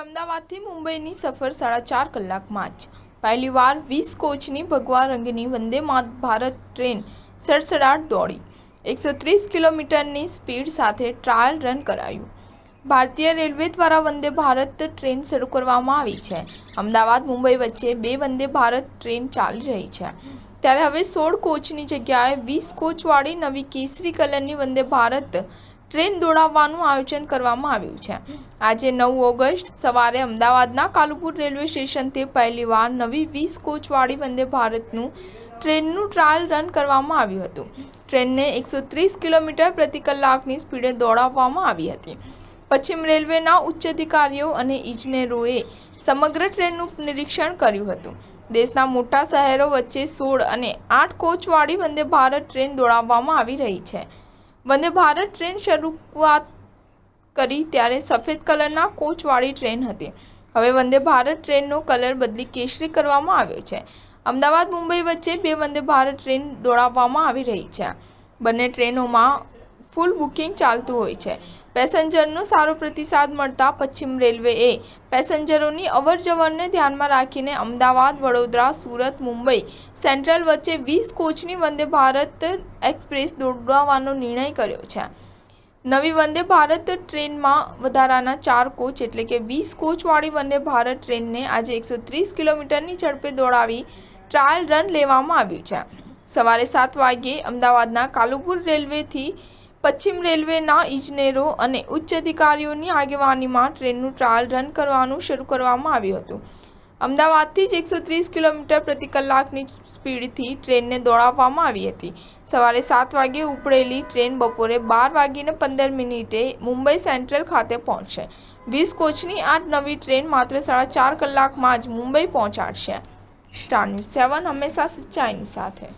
અમદાવાદથી મુંબઈની સફર 4.5 કલાકમાં જ પહેલીવાર 20 કોચની ભગવા રંગની વંદે ભારત ટ્રેન સડસડાટ દોડી 130 કિલોમીટરની સ્પીડ સાથે ટ્રાયલ રન કરાયું। ભારતીય રેલવે દ્વારા વંદે ભારત ટ્રેન શરૂ કરવામાં આવી છે। અમદાવાદ મુંબઈ વચ્ચે 2 વંદે ભારત ટ્રેન ચાલી રહી છે, ત્યારે હવે 16 કોચની જગ્યાએ 20 કોચવાળી નવી કેસરી કલરની વંદે ભારત ટ્રેન દોડાવવાનું આયોજન કરવામાં આવ્યું છે। આજે 9 ઓગસ્ટ સવારે અમદાવાદના કાલુપુર રેલવે સ્ટેશનથી પહેલીવાર નવી 20 કોચવાળી વંદે ભારતનું ટ્રેનનું ટ્રાયલ રન કરવામાં આવ્યું હતું। ટ્રેનને 130 કિલોમીટર પ્રતિ કલાકની સ્પીડે દોડાવવામાં આવી હતી। પશ્ચિમ રેલવેના ઉચ્ચ અધિકારીઓ અને ઇજનેરોએ સમગ્ર ટ્રેનનું નિરીક્ષણ કર્યું હતું। દેશના મોટા શહેરો વચ્ચે 16 અને 8 કોચવાળી વંદે ભારત ટ્રેન દોડાવવામાં આવી રહી છે। વંદે ભારત ટ્રેન શરૂઆત કરી ત્યારે સફેદ કલરના કોચવાળી ટ્રેન હતી। હવે વંદે ભારત ટ્રેનનો કલર બદલી કેસરી કરવામાં આવ્યો છે। અમદાવાદ મુંબઈ વચ્ચે 2 વંદે ભારત ટ્રેન દોડાવવામાં આવી રહી છે। બંને ટ્રેનોમાં ફૂલ બુકિંગ ચાલતું હોય છે। પેસેન્જરનો સારો પ્રતિસાદ મળતા પશ્ચિમ રેલવેએ પેસેન્જરોની અવરજવરને ધ્યાનમાં રાખીને અમદાવાદ, વડોદરા, સુરત, મુંબઈ સેન્ટ્રલ વચ્ચે 20 કોચની વંદે ભારત એક્સપ્રેસ દોડાવવાનો નિર્ણય કર્યો છે। નવી વંદે ભારત ટ્રેનમાં વધારાના 4 કોચ એટલે કે 20 કોચવાળી વંદે ભારત ટ્રેનને આજે 130 કિલોમીટરની ઝડપે દોડાવી ટ્રાયલ રન લેવામાં આવ્યું છે। સવારે 7 વાગ્યે અમદાવાદના કાલુપુર રેલવેથી પશ્ચિમ રેલવેના ઇજનેરો અને ઉચ્ચ અધિકારીઓની આગેવાનીમાં ટ્રેનનું ટ્રાયલ રન કરવાનું શરૂ કરવામાં આવ્યું હતું। અમદાવાદથી જ 130 કિલોમીટર પ્રતિ કલાકની સ્પીડથી ટ્રેનને દોડાવવામાં આવી હતી। સવારે 7 વાગ્યે ઉપડેલી ટ્રેન બપોરે 12:15 મુંબઈ સેન્ટ્રલ ખાતે પહોંચશે। 20 કોચની આ નવી ટ્રેન માત્ર 4.5 કલાકમાં જ મુંબઈ પહોંચાડશે। સ્ટાર ન્યૂઝ 7 હંમેશા સચ્ચાઈની સાથે।